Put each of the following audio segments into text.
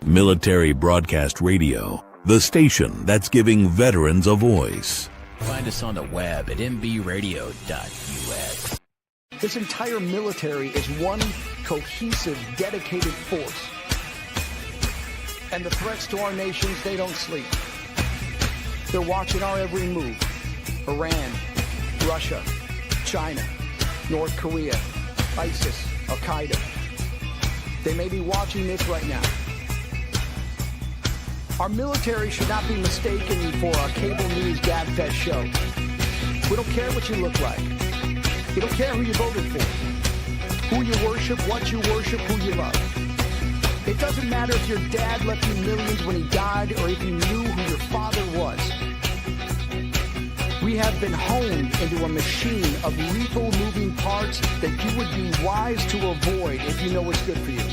Military Broadcast Radio, the station that's giving veterans a voice. Find us on the web at mbradio.us. This entire military is one cohesive, dedicated force. And the threats to our nations, they don't sleep. They're watching our every move. Iran, Russia, China, North Korea, ISIS, Al-Qaeda. They may be watching this right now. Our military should not be mistaken for a cable news gabfest show. We don't care what you look like. We don't care who you voted for, who you worship, what you worship, who you love. It doesn't matter if your dad left you millions when he died or if you knew who your father was. We have been honed into a machine of lethal moving parts that you would be wise to avoid if you know what's good for you.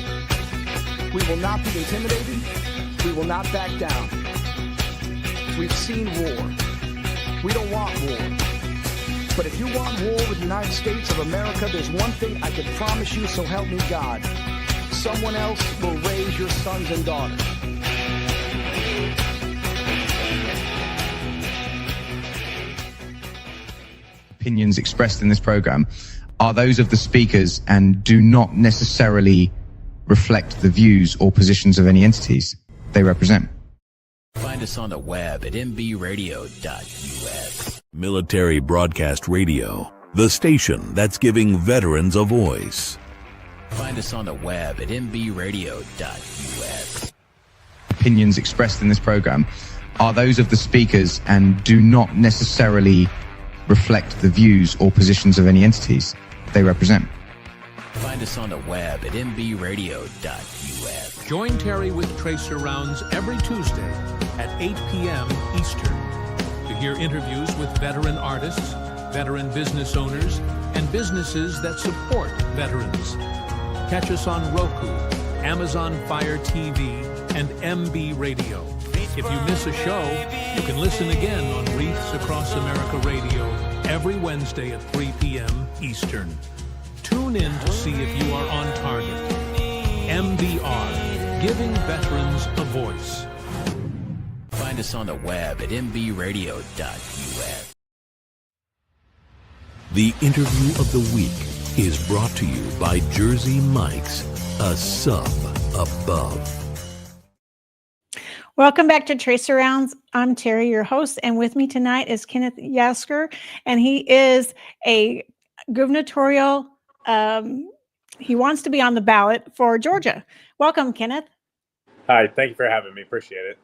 We will not be intimidated. We will not back down. We've seen war. We don't want war. But if you want war with the United States of America, there's one thing I can promise you, so help me God. Someone else will raise your sons and daughters. Opinions expressed in this program are those of the speakers and do not necessarily reflect the views or positions of any entities they represent. Find us on the web at mbradio.us. Military Broadcast Radio, the station that's giving veterans a voice. Find us on the web at mbradio.us. Opinions expressed in this program are those of the speakers and do not necessarily reflect the views or positions of any entities they represent. Find us on the web at mbradio.us. Join Terry with Tracer Rounds every Tuesday at 8 p.m. Eastern to hear interviews with veteran artists, veteran business owners, and businesses that support veterans. Catch us on Roku, Amazon Fire TV, and MB Radio. If you miss a show, you can listen again on Wreaths Across America Radio every Wednesday at 3 p.m. Eastern. Tune in to see if you are on target. MBR, giving veterans a voice. Find us on the web at mbradio.us. The interview of the week is brought to you by Jersey Mike's, a sub above. Welcome back to Tracer Rounds. I'm Terry, your host, and with me tonight is Kenneth Yasger, and he is a gubernatorial. He wants to be on the ballot for Georgia. Welcome, Kenneth. Hi, thank you for having me. Appreciate it.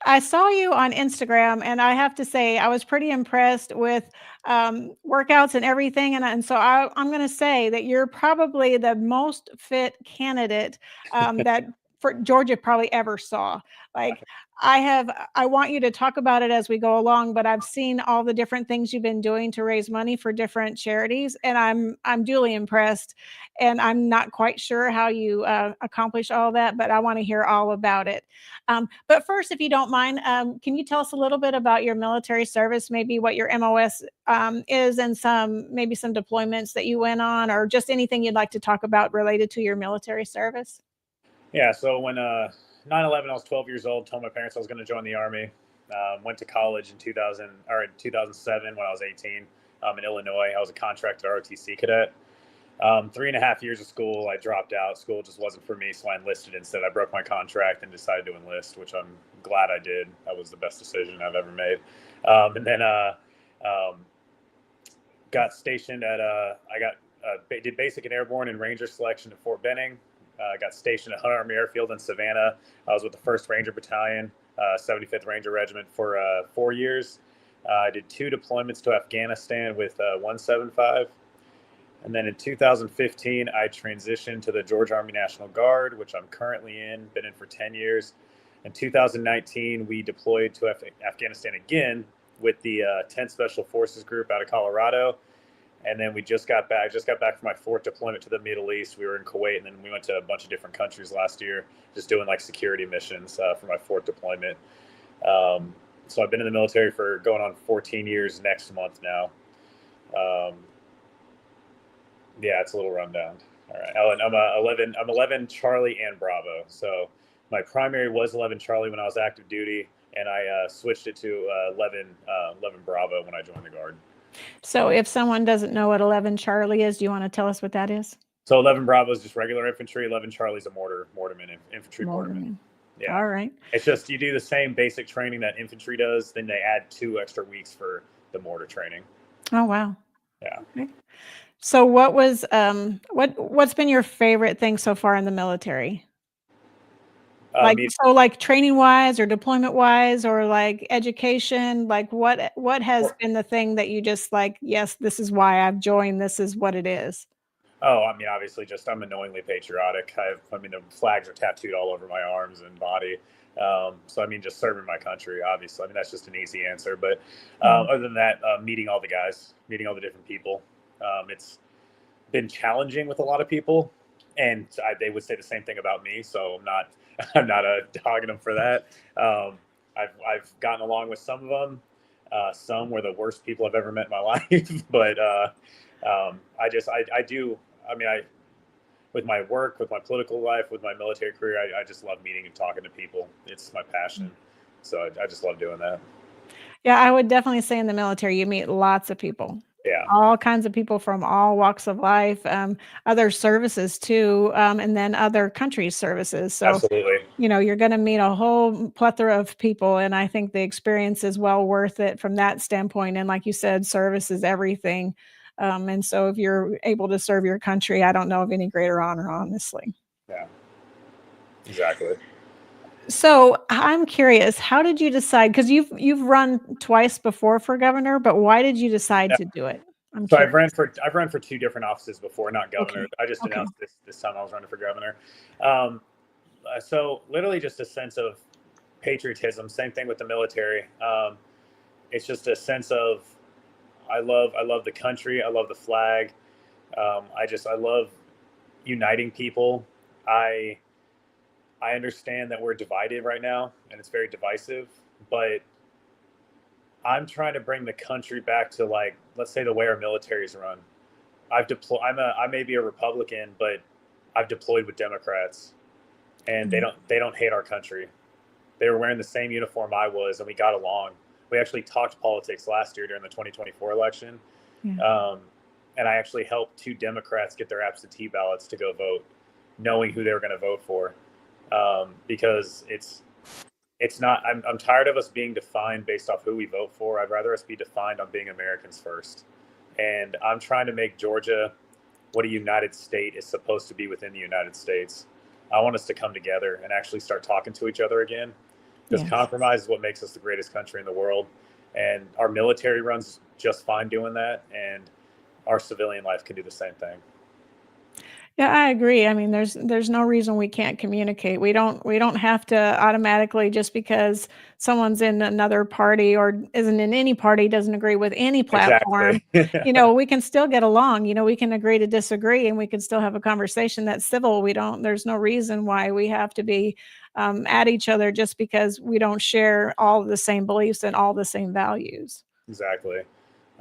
I saw you on Instagram, and I have to say I was pretty impressed with workouts and everything. And so I'm going to say that you're probably the most fit candidate that for Georgia probably ever saw. Like I want you to talk about it as we go along, but I've seen all the different things you've been doing to raise money for different charities, and I'm duly impressed. And I'm not quite sure how you accomplish all that, but I want to hear all about it. But first, if you don't mind, can you tell us a little bit about your military service, maybe what your MOS is, and maybe some deployments that you went on, or just anything you'd like to talk about related to your military service? Yeah, so when 9/11, I was 12 years old, told my parents I was going to join the Army. Went to college in 2007 when I was 18 in Illinois. I was a contracted ROTC cadet. 3.5 years of school, I dropped out. School just wasn't for me, so I enlisted instead. I broke my contract and decided to enlist, which I'm glad I did. That was the best decision I've ever made. And then got stationed at did basic and airborne and Ranger selection at Fort Benning. Got stationed at Hunt Army Airfield in Savannah. I was with the 1st Ranger Battalion, 75th Ranger Regiment for 4 years. I did 2 deployments to Afghanistan with 175. And then in 2015, I transitioned to the Georgia Army National Guard, which I'm currently in, been in for 10 years. In 2019, we deployed to Afghanistan again with the 10th Special Forces Group out of Colorado. And then we just got back from my 4th deployment to the Middle East. We were in Kuwait, and then we went to a bunch of different countries last year, just doing like security missions for my 4th deployment. So I've been in the military for going on 14 years next month now. Yeah, it's a little rundown. All right, I'm 11 Charlie and Bravo. So My primary was 11 Charlie when I was active duty, and I switched it to 11 Bravo when I joined the Guard. So if someone doesn't know what 11 Charlie is, do you want to tell us what that is? So 11 Bravo is just regular infantry. 11 Charlie's a mortarman, infantry mortarman. Yeah. All right. It's just you do the same basic training that infantry does, then they add 2 extra weeks for the mortar training. Oh, wow. Yeah. Okay. So what was what's been your favorite thing so far in the military? Like training wise or deployment wise or like education, like what has been the thing that you just like, yes, this is why I've joined, this is what it is? Oh, I mean, obviously, just I'm annoyingly patriotic. I mean, the flags are tattooed all over my arms and body. So, I mean, just serving my country, obviously. I mean, that's just an easy answer. But other than that, meeting all the guys, meeting all the different people. It's been challenging with a lot of people, and they would say the same thing about me. So I'm not dogging them for that. I've gotten along with some of them. Some were the worst people I've ever met in my life, but with my work, with my political life, with my military career, I just love meeting and talking to people. It's my passion. So I just love doing that. Yeah, I would definitely say in the military, you meet lots of people. Yeah. All kinds of people from all walks of life, other services too, and then other countries' services. So, absolutely, you're going to meet a whole plethora of people, and I think the experience is well worth it from that standpoint. And like you said, service is everything. And so if you're able to serve your country, I don't know of any greater honor, honestly. Yeah, exactly. So I'm curious, how did you decide? Because you've run twice before for governor, but why did you decide to do it? So I've run for 2 different offices before, not governor. Okay. I just announced this time I was running for governor. So literally just a sense of patriotism. Same thing with the military. It's just a sense of I love the country. I love the flag. I love uniting people. I understand that we're divided right now, and it's very divisive, but I'm trying to bring the country back to, like, let's say the way our military's run. I may be a Republican, but I've deployed with Democrats, and they don't hate our country. They were wearing the same uniform I was, and we got along. We actually talked politics last year during the 2024 election. Yeah. And I actually helped 2 Democrats get their absentee ballots to go vote, knowing who they were going to vote for. Because it's not, I'm tired of us being defined based off who we vote for. I'd rather us be defined on being Americans first. And I'm trying to make Georgia what a united state is supposed to be within the United States. I want us to come together and actually start talking to each other again. Because compromise is what makes us the greatest country in the world. And our military runs just fine doing that. And our civilian life can do the same thing. Yeah, I agree. I mean, there's no reason we can't communicate. We don't have to automatically, just because someone's in another party or isn't in any party, doesn't agree with any platform. Exactly. We can still get along. We can agree to disagree, and we can still have a conversation that's civil. There's no reason why we have to be at each other just because we don't share all the same beliefs and all the same values. Exactly.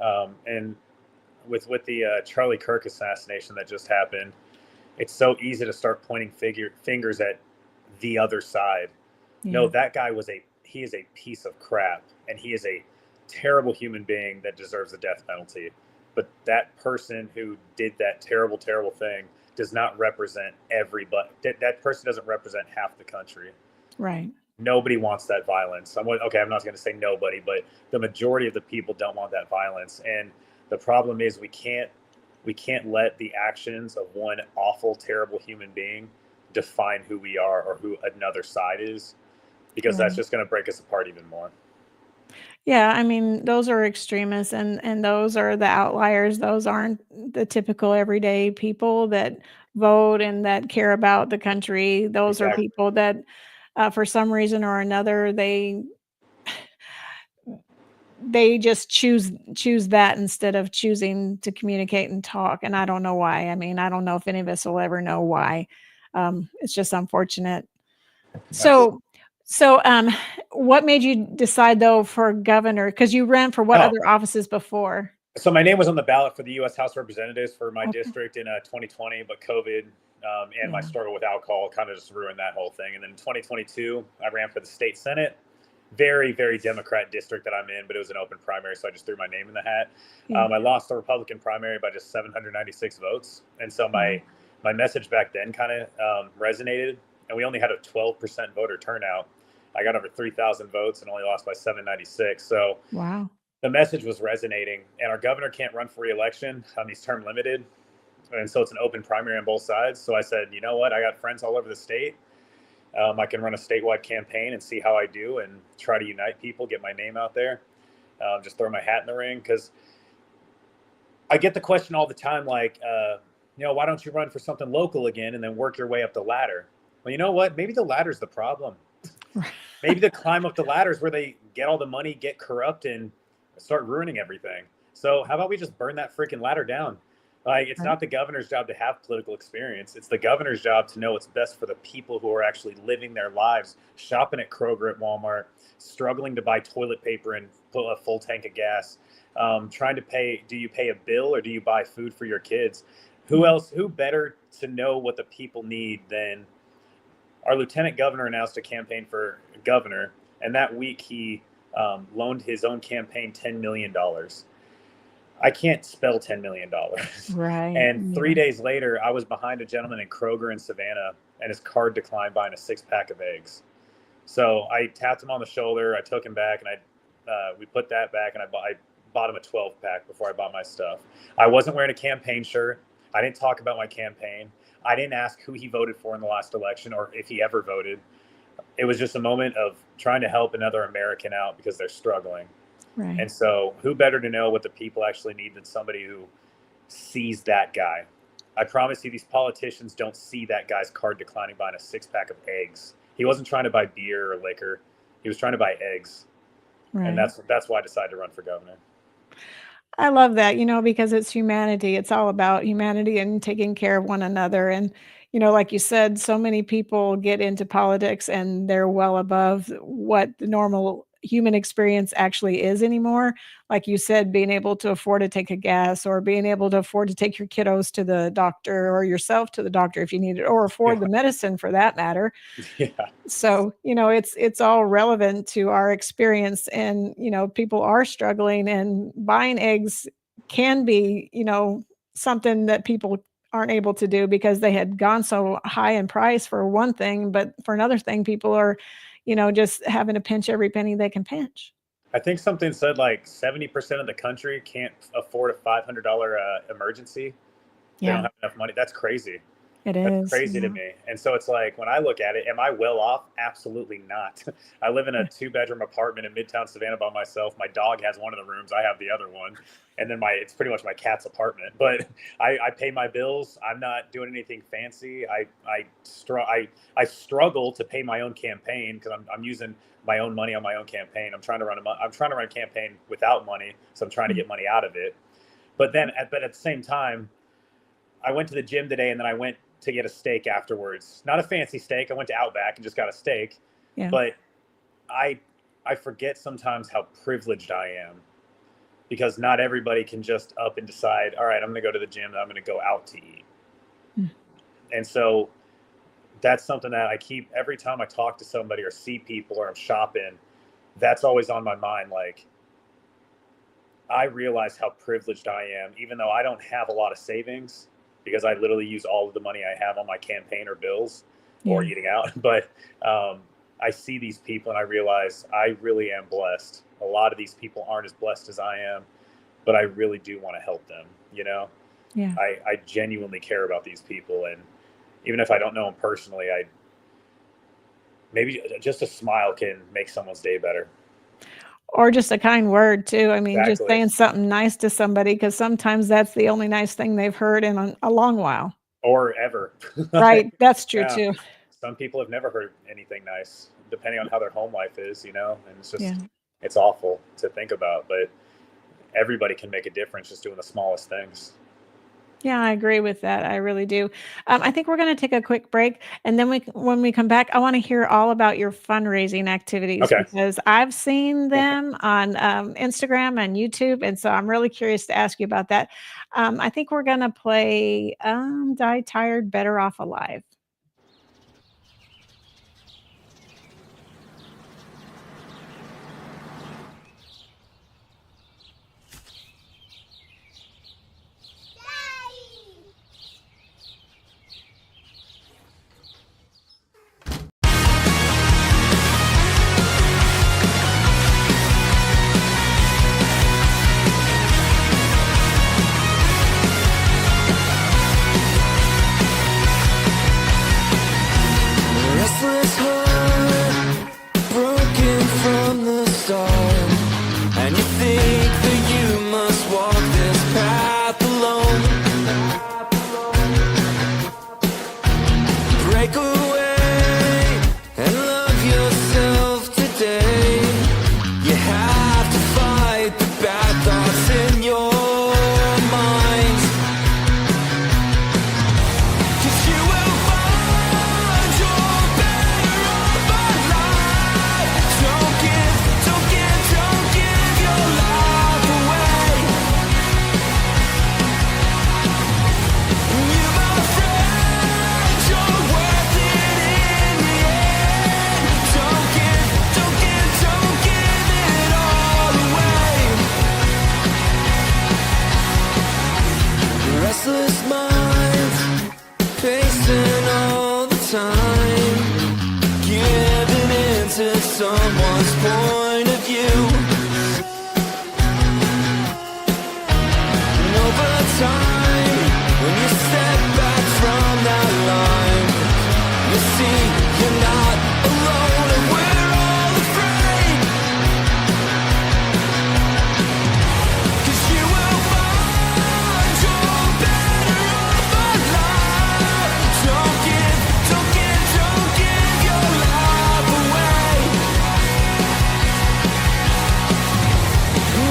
And with the Charlie Kirk assassination that just happened, it's so easy to start pointing fingers at the other side. Yeah. No, that guy he is a piece of crap, and he is a terrible human being that deserves the death penalty. But that person who did that terrible, terrible thing does not represent everybody. That person doesn't represent half the country. Right. Nobody wants that violence. I'm not going to say nobody, but the majority of the people don't want that violence. And the problem is we can't let the actions of one awful, terrible human being define who we are or who another side is, because that's just going to break us apart even more. Yeah, I mean, those are extremists, and those are the outliers. Those aren't the typical everyday people that vote and that care about the country. Those are people that, for some reason or another, they just choose that instead of choosing to communicate and talk. And I don't know why. I mean, I don't know if any of us will ever know why. It's just unfortunate. So what made you decide though for governor? Because you ran for what other offices before? So my name was on the ballot for the U.S. House of Representatives for my Okay. district in 2020, but COVID and my Yeah. struggle with alcohol kind of just ruined that whole thing. And then in 2022, I ran for the state Senate. Very, very Democrat district that I'm in, but it was an open primary, so I just threw my name in the hat. Yeah. I lost the Republican primary by just 796 votes, and so Wow. my message back then kind of resonated. And we only had a 12% voter turnout. I got over 3,000 votes and only lost by 796. So Wow. the message was resonating. And our governor can't run for re-election. He's term limited, and so it's an open primary on both sides. So I said, you know what? I got friends all over the state. I can run a statewide campaign and see how I do and try to unite people, get my name out there, just throw my hat in the ring. Because I get the question all the time, like, why don't you run for something local again and then work your way up the ladder? Well, you know what? Maybe the ladder's the problem. Maybe the climb up the ladder is where they get all the money, get corrupt, and start ruining everything. So how about we just burn that freaking ladder down? Like, it's not the governor's job to have political experience. It's the governor's job to know what's best for the people who are actually living their lives, shopping at Kroger, at Walmart, struggling to buy toilet paper and put a full tank of gas, trying to pay. Do you pay a bill or do you buy food for your kids? Who better to know what the people need than our lieutenant governor? Announced a campaign for governor, and that week he loaned his own campaign $10 million. I can't spell $10 million. Right. And 3 days later, I was behind a gentleman in Kroger in Savannah, and his card declined buying a 6-pack of eggs. So I tapped him on the shoulder. I took him back, and we put that back, and I bought him a 12-pack before I bought my stuff. I wasn't wearing a campaign shirt. I didn't talk about my campaign. I didn't ask who he voted for in the last election or if he ever voted. It was just a moment of trying to help another American out because they're struggling. Right. And so who better to know what the people actually need than somebody who sees that guy? I promise you, these politicians don't see that guy's card declining buying a 6-pack of eggs. He wasn't trying to buy beer or liquor. He was trying to buy eggs. Right. And that's why I decided to run for governor. I love that, because it's humanity. It's all about humanity and taking care of one another. And, like you said, so many people get into politics and they're well above what the normal human experience actually is anymore. Like you said, being able to afford to take a gas or being able to afford to take your kiddos to the doctor or yourself to the doctor if you need it, or afford the medicine for that matter. Yeah. So, it's all relevant to our experience, and, people are struggling, and buying eggs can be, something that people aren't able to do because they had gone so high in price for one thing, but for another thing, people are, just having to pinch every penny they can pinch. I think something said like 70% of the country can't afford a $500 emergency. They don't have enough money. That's crazy. It is. That's crazy to me. And so it's like, when I look at it, am I well off? Absolutely not. I live in a 2-bedroom apartment in Midtown Savannah by myself. My dog has one of the rooms. I have the other one. And then it's pretty much my cat's apartment. But I pay my bills. I'm not doing anything fancy. I struggle to pay my own campaign because I'm using my own money on my own campaign. I'm trying to run a campaign without money. So I'm trying to get money out of it. But at the same time, I went to the gym today, and then I went to get a steak afterwards. Not a fancy steak. I went to Outback and just got a steak. Yeah. But I forget sometimes how privileged I am, because not everybody can just up and decide, all right, I'm going to go to the gym and I'm going to go out to eat. And so that's something that I keep every time I talk to somebody or see people or I'm shopping. That's always on my mind. Like, I realize how privileged I am, even though I don't have a lot of savings, because I literally use all of the money I have on my campaign or bills or eating out. But I see these people and I realize I really am blessed. A lot of these people aren't as blessed as I am, but I really do want to help them. Yeah. I genuinely care about these people. And even if I don't know them personally, maybe just a smile can make someone's day better. Or just a kind word too. I mean, just Exactly. saying something nice to somebody, because sometimes that's the only nice thing they've heard in a long while. Or ever. Right. That's true Yeah. too. Some people have never heard anything nice, depending on how their home life is, and it's just, it's awful to think about, but everybody can make a difference just doing the smallest things. Yeah, I agree with that. I really do. I think we're going to take a quick break, and then when we come back, I want to hear all about your fundraising activities Okay. because I've seen them on Instagram and YouTube, and so I'm really curious to ask you about that. I think we're going to play "Die Tired, Better Off Alive." Restless heart, broken from the start, and you think that you must walk this path alone. Break away and love yourself today. You have to fight the bad thoughts in your mind, 'cause you will find your better off alive. Don't give your life away. You, my friend, you're worth it in the end. Don't give it all away. Restless minds, pacing all the time, giving in to someone's point of view. And over time, when you step back from that line, you see you're not alone, and we're all afraid. 'Cause you will find your better off alive. Don't give your life away.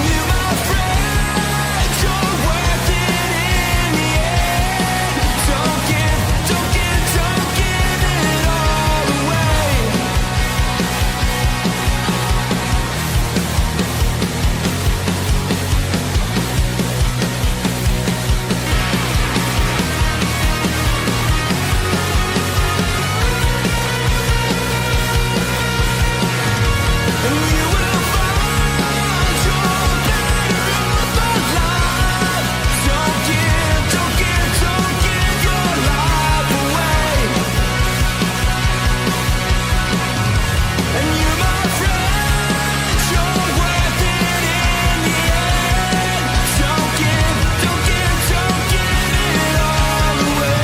You, my friend, you're worth it in the end. Don't give it all away. And you will find your better off alive. Don't give your life away. And you, my friend, you're worth it in the end. Don't give it all away.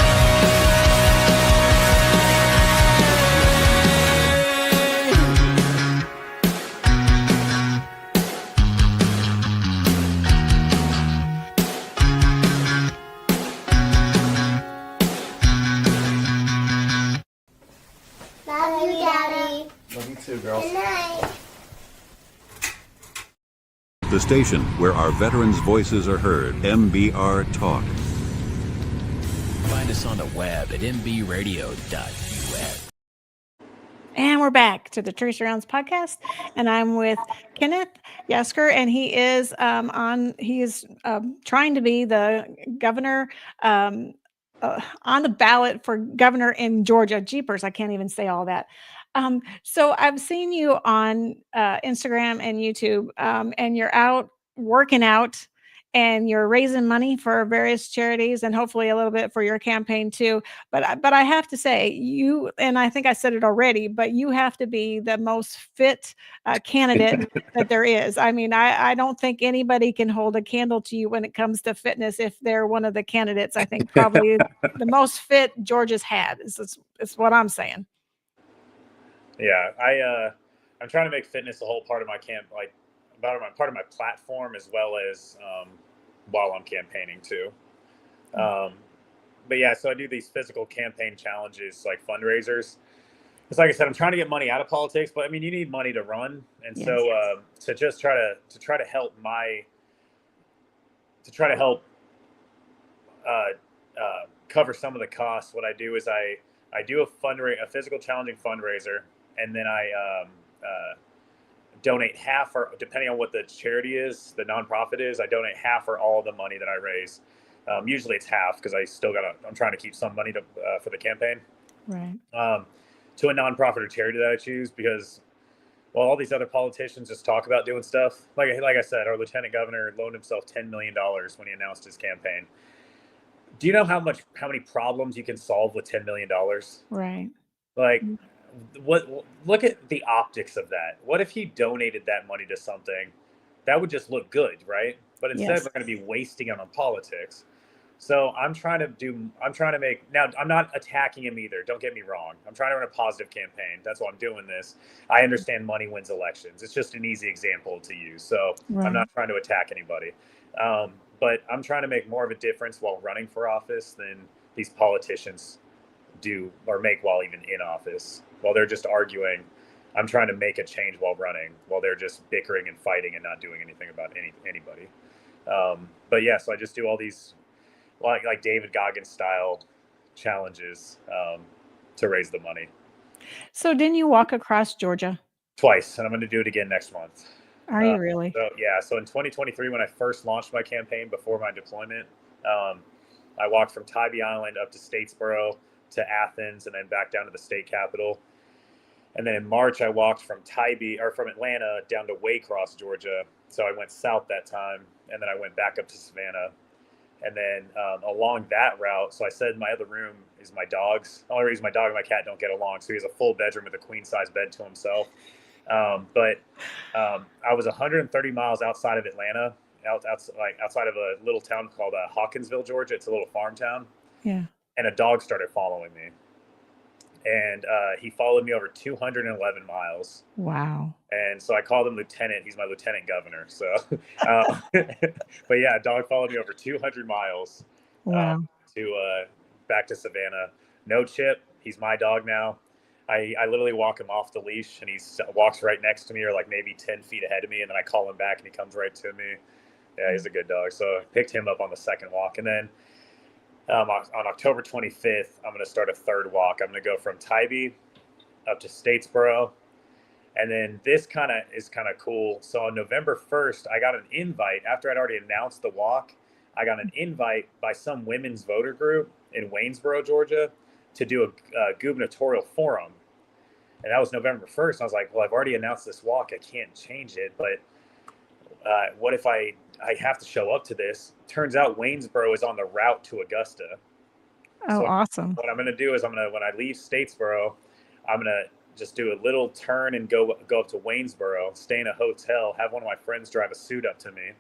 Love you, Daddy. Love you too, girls. Good night. The station where our veterans' voices are heard. MBR Talk. Find us on the web at nbradio.us. And we're back to the Tracer Rounds podcast, and I'm with Kenneth Yasger, and he is trying to be the governor on the ballot for governor in Georgia. Jeepers, I can't even say all that. So I've seen you on Instagram and YouTube, and you're out working out, and you're raising money for various charities, and hopefully a little bit for your campaign too. But I have to say, you, and I think I said it already, but you have to be the most fit candidate that there is. I mean, I don't think anybody can hold a candle to you when it comes to fitness if they're one of the candidates. I think probably the most fit Georgia's had is what I'm saying. Yeah, I'm trying to make fitness a whole part of my part of my platform, as well as while I'm campaigning too. But yeah, so I do these physical campaign challenges, like fundraisers. It's like I said, I'm trying to get money out of politics, but I mean, you need money to run, and Yes. so to just try to help cover some of the costs, what I do is I do a physical challenging fundraiser, and then I donate half, or depending on what the charity is, the nonprofit is, I donate half or all of the money that I raise. Usually it's half because I'm trying to keep some money for the campaign. Right. To a nonprofit or charity that I choose, because all these other politicians just talk about doing stuff. Like I said, our lieutenant governor loaned himself $10 million when he announced his campaign. Do you know how many problems you can solve with $10 million? Right. Like, look at the optics of that. What if he donated that money to something that would just look good, right? But instead Yes. we're going to be wasting it on politics. So I'm trying to make, now I'm not attacking him either. Don't get me wrong. I'm trying to run a positive campaign. That's why I'm doing this. I understand money wins elections. It's just an easy example to use. So Right. I'm not trying to attack anybody. But I'm trying to make more of a difference while running for office than these politicians do or make while even in office. While they're just arguing, I'm trying to make a change while running, while they're just bickering and fighting and not doing anything about anybody. But yeah, so I just do all these like David Goggins style challenges to raise the money. So didn't you walk across Georgia? Twice, and I'm going to do it again next month. Are you really? So in 2023, when I first launched my campaign before my deployment, I walked from Tybee Island up to Statesboro to Athens and then back down to the state capitol. And then in March, I walked from Atlanta down to Waycross, Georgia. So I went south that time, and then I went back up to Savannah. And then along that route, so I said my other room is my dog's. The only reason my dog and my cat don't get along, so he has a full bedroom with a queen-size bed to himself. But I was 130 miles outside of Atlanta, outside of a little town called Hawkinsville, Georgia. It's a little farm town. Yeah. And a dog started following me. And he followed me over 211 miles. Wow. And so I called him Lieutenant. He's my lieutenant governor. So, but yeah, a dog followed me over 200 miles. Wow. To back to Savannah. No Chip. He's my dog now. I literally walk him off the leash, and he walks right next to me, or like maybe 10 feet ahead of me, and then I call him back, and he comes right to me. Yeah, he's a good dog. So I picked him up on the second walk, and then on October 25th, I'm going to start a third walk. I'm going to go from Tybee up to Statesboro. And then this is kind of cool. So on November 1st, I got an invite after I'd already announced the walk. I got an invite by some women's voter group in Waynesboro, Georgia, to do a gubernatorial forum. And that was November 1st. I was like, well, I've already announced this walk. I can't change it. But what if I have to show up to this? Turns out Waynesboro is on the route to Augusta. Oh, So awesome. what I'm going to do is when I leave Statesboro, I'm going to just do a little turn and go up to Waynesboro, stay in a hotel, have one of my friends drive a suit up to me.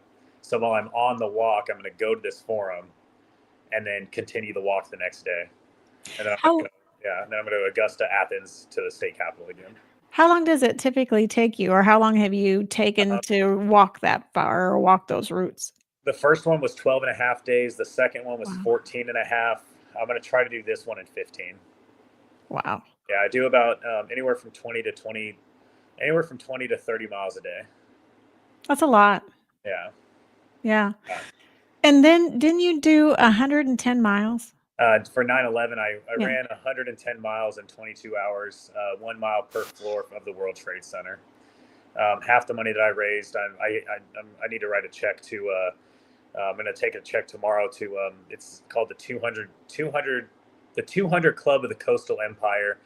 So while I'm on the walk, I'm going to go to this forum and then continue the walk the next day. And then I'm going to Augusta, Athens to the state capitol again. How long does it typically take you, or how long have you taken to walk that far or walk those routes? The first one was 12 and a half days. The second one was Wow. 14 and a half. I'm going to try to do this one in 15. Wow. Yeah, I do about anywhere from 20 to 30 miles a day. That's a lot. Yeah. Yeah. And then didn't you do 110 miles? For 9/11, I Yeah. ran 110 miles in 22 hours, 1 mile per floor of the World Trade Center. Half the money that I raised, I need to write a check to. I'm going to take a check tomorrow to. It's called the 200 Club of the Coastal Empire.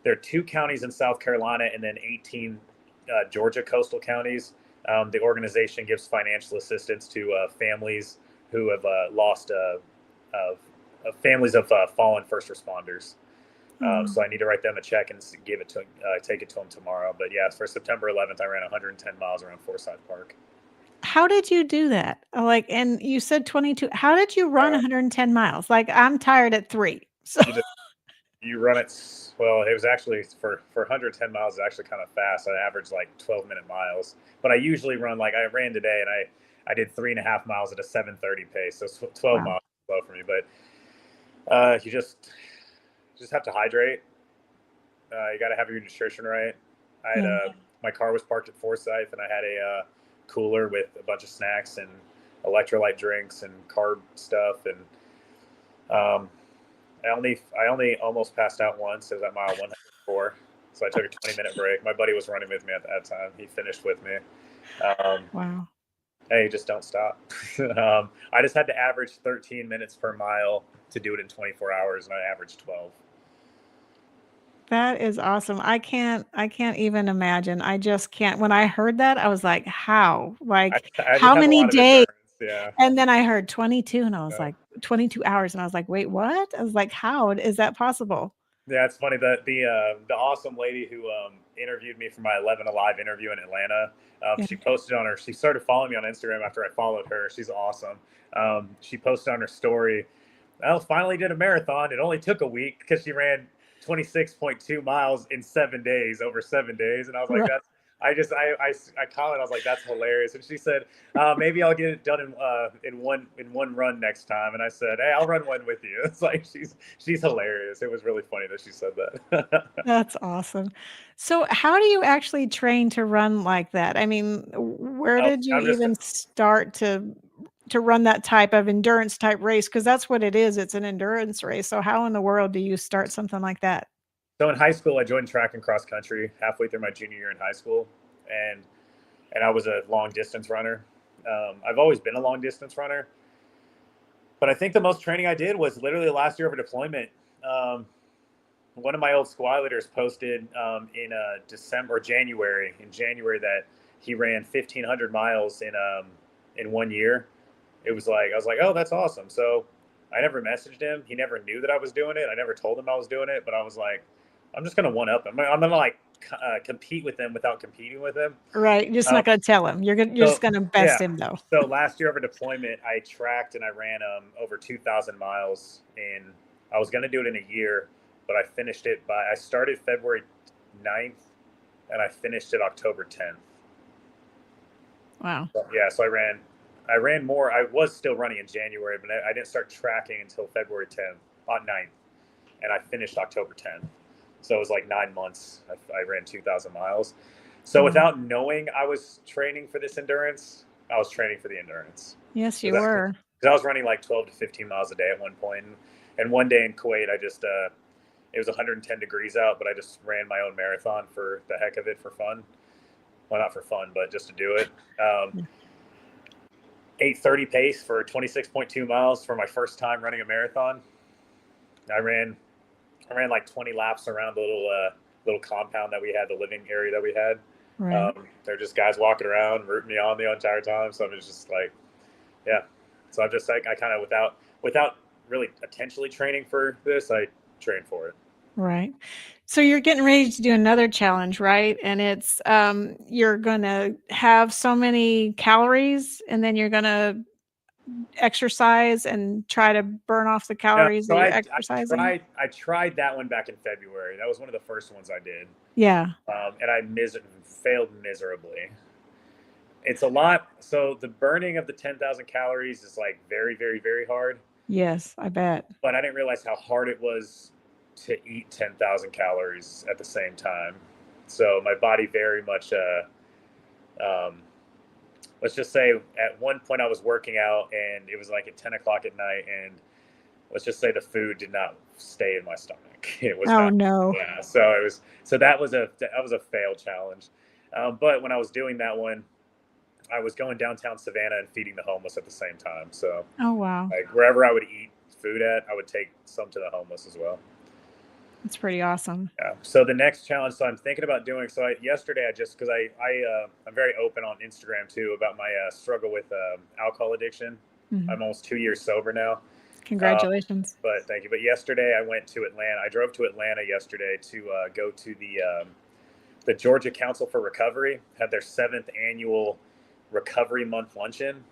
There are 2 counties in South Carolina and then 18 Georgia coastal counties. The organization gives financial assistance to families who have lost families of fallen first responders. So I need to write them a check and take it to them tomorrow. But yeah, for September 11th, I ran 110 miles around Forsyth Park. How did you do that? And you said 22. How did you run 110 miles? Like, I'm tired at 3. So You run it. Well, it was actually for 110 miles. It's actually kind of fast. I averaged like 12-minute miles. But I usually run I ran today, and I did 3.5 miles at a 7:30 pace. So 12 miles is slow for me. But you just have to hydrate. You got to have your nutrition right. I had my car was parked at Forsyth, and I had a cooler with a bunch of snacks and electrolyte drinks and carb stuff, and I only almost passed out once. It was at mile 104. So I took a 20-minute break. My buddy was running with me at that time. He finished with me. Wow. Hey, just don't stop. I just had to average 13 minutes per mile to do it in 24 hours, and I averaged 12. That is awesome. I can't even imagine. I just can't. When I heard that, I was like, how? Like, I just how have a many lot of days? endurance. Yeah. And then I heard 22 and I was Yeah. like, 22 hours. And I was like, wait, what? I was like, how is that possible? Yeah, it's funny that the awesome lady who interviewed me for my 11 Alive interview in Atlanta, Yeah. she started following me on Instagram after I followed her. She's awesome. She posted on her story, "Well, finally did a marathon. It only took a week because she ran 26.2 miles in 7 days, over 7 days." And I was like, Right. that's, I commented, I was like, that's hilarious. And she said, maybe I'll get it done in one run next time. And I said, hey, I'll run one with you. It's like, she's hilarious. It was really funny that she said that. That's awesome. So how do you actually train to run like that? I mean, where did you I'm just, even start to run that type of endurance type race? Because that's what it is. It's an endurance race. So how in the world do you start something like that? so in high school, I joined track and cross country halfway through my junior year in high school. And I was a long distance runner. I've always been a long distance runner. But I think the most training I did was literally the last year of a deployment. One of my old squad leaders posted in January that he ran 1,500 miles in 1 year. It was like, I was like, oh, that's awesome. So I never messaged him. He never knew that I was doing it. I never told him I was doing it, but I was like, I'm just gonna one up him. I'm gonna like compete with him without competing with him. Right. You're just not going to tell him. You're just going to best Yeah. him though. So last year of a deployment, I tracked and I ran over 2,000 miles I was going to do it in a year, but I finished it I started February 9th and I finished it October 10th. Wow. So I ran more. I was still running in January, but I didn't start tracking until February 10th on 9th, and I finished October 10th. So it was like 9 months. I ran 2,000 miles. So without knowing I was training for this endurance, I was training for the endurance. Yes, you were. Because I was running like 12 to 15 miles a day at one point. And one day in Kuwait, it was 110 degrees out, but I just ran my own marathon for the heck of it, for fun. Well, not for fun, but just to do it. 8:30 pace for 26.2 miles for my first time running a marathon. I ran like 20 laps around the little compound that we had, the living area that we had. Right. They're just guys walking around, rooting me on the entire time. So I'm just like, yeah. So I'm just like, I kind of, without really intentionally training for this, I train for it. Right. So you're getting ready to do another challenge, right? And it's you're going to have so many calories and then you're going to exercise and try to burn off the calories So that you're exercising. I tried that one back in February. That was one of the first ones I did. Yeah. And I failed miserably. It's a lot. So the burning of the 10,000 calories is like very, very, very hard. Yes, I bet. But I didn't realize how hard it was to eat 10,000 calories at the same time. So my body very much, let's just say at one point I was working out and it was like at 10 o'clock at night, and let's just say the food did not stay in my stomach. It was no. Yeah. So that was a failed challenge. But when I was doing that one, I was going downtown Savannah and feeding the homeless at the same time. So wow. like wherever I would eat food at, I would take some to the homeless as well. That's pretty awesome. Yeah. So the next challenge, I'm thinking about doing. So yesterday, because I'm very open on Instagram too about my struggle with alcohol addiction. Mm-hmm. I'm almost 2 years sober now. Congratulations. But thank you. But yesterday I went to Atlanta. I drove to Atlanta yesterday to go to the Georgia Council for Recovery, had their 7th annual Recovery Month luncheon.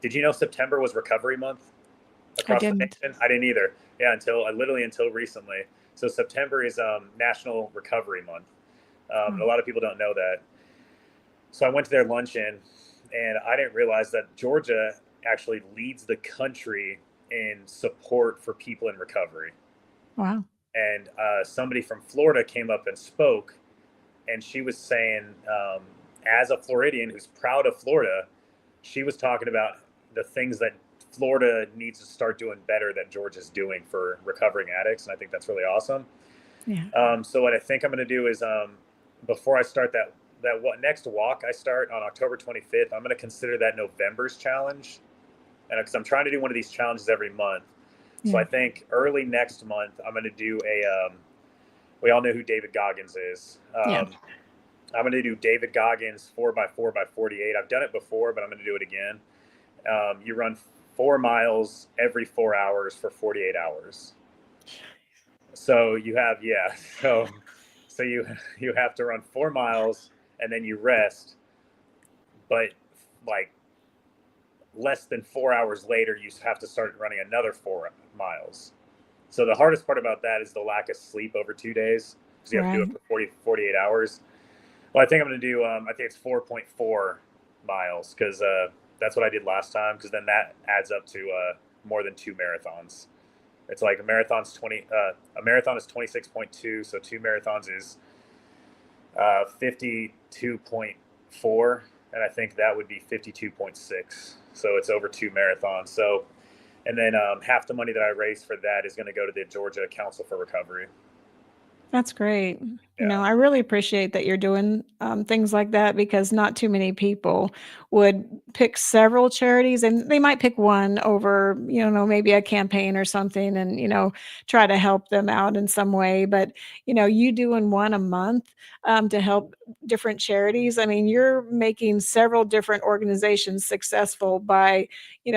Did you know September was Recovery Month across the nation? I didn't either. Yeah, until recently. So September is National Recovery Month. A lot of people don't know that. So I went to their luncheon, and I didn't realize that Georgia actually leads the country in support for people in recovery. Wow. And somebody from Florida came up and spoke, and she was saying, as a Floridian who's proud of Florida, she was talking about the things that Florida needs to start doing better than Georgia's doing for recovering addicts, and I think that's really awesome. Yeah. So what I think I'm going to do is before I start that next walk I start on October 25th, I'm going to consider that November's challenge, and because I'm trying to do one of these challenges every month. So I think early next month I'm going to do we all know who David Goggins is. I'm going to do David Goggins 4x4x48. I've done it before, but I'm going to do it again. You run 4 miles every 4 hours for 48 hours. So you have, so you have to run 4 miles and then you rest, but like less than 4 hours later, you have to start running another 4 miles. So the hardest part about that is the lack of sleep over 2 days, because you have to do it for 48 hours. Well, I think I'm going to do, I think it's 4.4 miles, because that's what I did last time, because then that adds up to more than 2 marathons. It's like a marathon is 26.2, so 2 marathons is 52.4, and I think that would be 52.6. So it's over 2 marathons. So, and then half the money that I raised for that is going to go to the Georgia Council for Recovery. That's great. You know, I really appreciate that you're doing things like that, because not too many people would pick several charities, and they might pick one over, maybe a campaign or something, and, try to help them out in some way. But, you doing one a month to help different charities. I mean, you're making several different organizations successful by,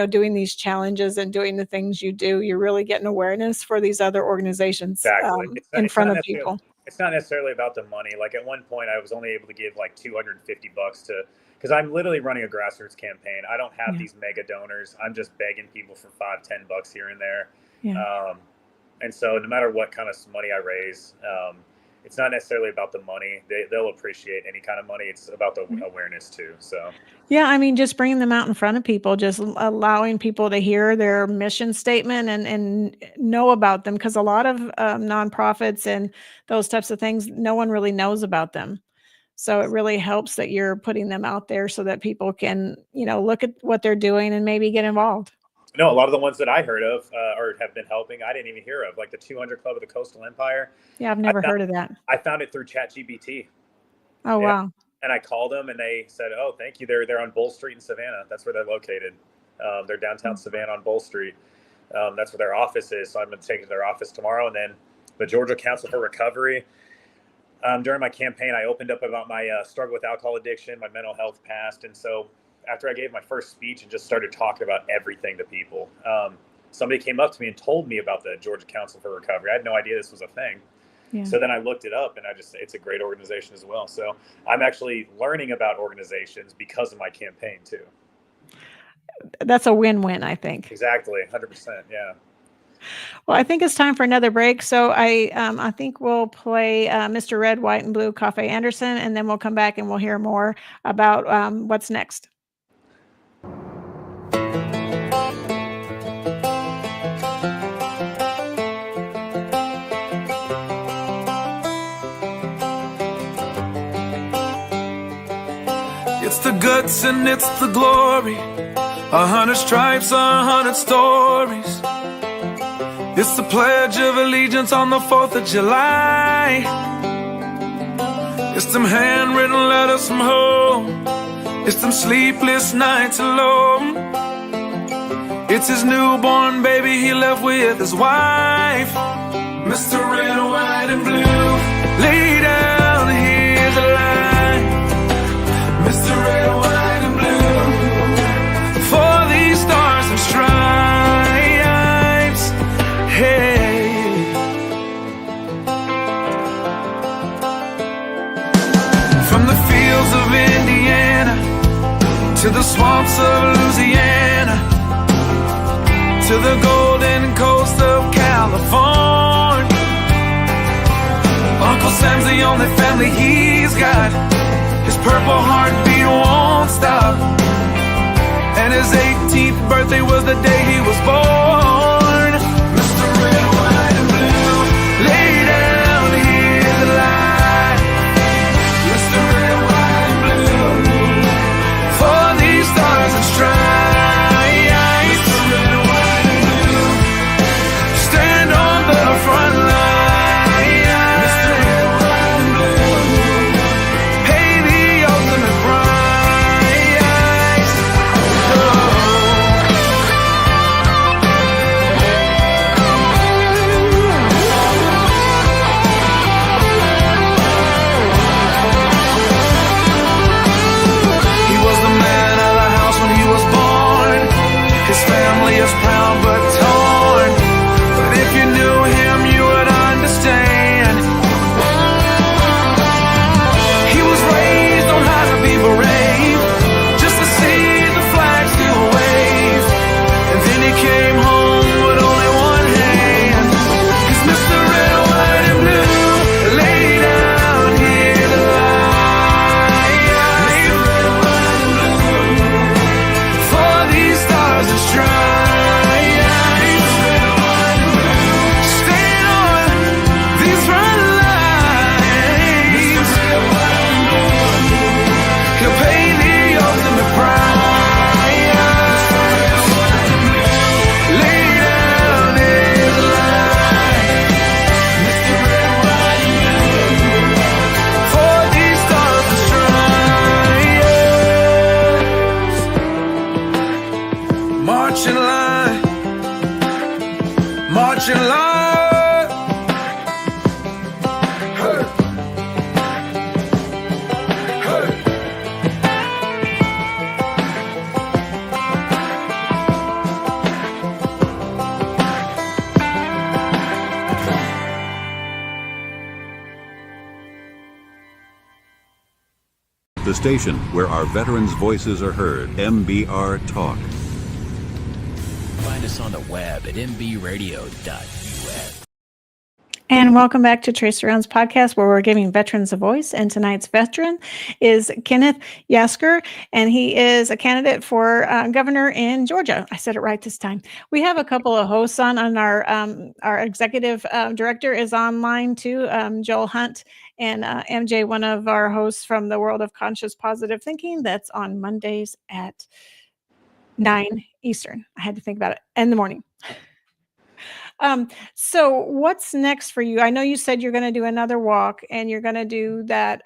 doing these challenges and doing the things you do. You're really getting awareness for these other organizations in front of people. It's not necessarily about the money. Like at one point I was only able to give like $250 because I'm literally running a grassroots campaign. I don't have these mega donors. I'm just begging people for $5-10 here and there. And so no matter what kind of money I raise, it's not necessarily about the money. They'll appreciate any kind of money. It's about the awareness too. So yeah, I mean, just bringing them out in front of people, just allowing people to hear their mission statement and know about them, because a lot of nonprofits and those types of things, no one really knows about them. So it really helps that you're putting them out there so that people can, look at what they're doing and maybe get involved. No, a lot of the ones that I heard of or have been helping, I didn't even hear of, like the 200 Club of the Coastal Empire. Yeah, I've never heard of that. I found it through ChatGPT. Oh, wow. And I called them and they said, oh, thank you. They're on Bull Street in Savannah. That's where they're located. They're downtown Savannah on Bull Street. That's where their office is. So I'm going to take it to their office tomorrow. And then the Georgia Council for Recovery. During my campaign, I opened up about my struggle with alcohol addiction, my mental health past. And so after I gave my first speech and just started talking about everything to people, somebody came up to me and told me about the Georgia Council for Recovery. I had no idea this was a thing. Yeah. So then I looked it up, and it's a great organization as well. So I'm actually learning about organizations because of my campaign too. That's a win-win, I think. Exactly. 100%. Yeah. Well, I think it's time for another break. So I think we'll play Mr. Red, White, and Blue Cafe Anderson, and then we'll come back and we'll hear more about what's next. It's the guts and it's the glory. 100 stripes, 100 stories. It's the Pledge of Allegiance on the 4th of July. It's them handwritten letters from home. It's them sleepless nights alone. It's his newborn baby he left with his wife. Mr. Red, White, and Blue, lay down, here's a line. Mr. Red, White, and Blue, for these stars and stripes. Hey. From the fields of Indiana to the swamps of Louisiana, to the golden coast of California, Uncle Sam's the only family he's got. His purple heartbeat won't stop, and his 18th birthday was the day he was born. Mr. Red, White, and Blue, lay down, here's the line. Mr. Red, White, and Blue, for these stars and stripes. Mr. Red, The station where our veterans' voices are heard. MBR Talk. Find us on the web at nbradio.us. And welcome back to Tracer Rounds podcast, where we're giving veterans a voice. And tonight's veteran is Kenneth Yasger, and he is a candidate for governor in Georgia. I said it right this time. We have a couple of hosts on our executive director is online too, Joel Hunt, and MJ, one of our hosts from the World of Conscious Positive Thinking. That's on Mondays at 9 Eastern. I had to think about it in the morning. So what's next for you? I know you said you're going to do another walk, and you're going to do that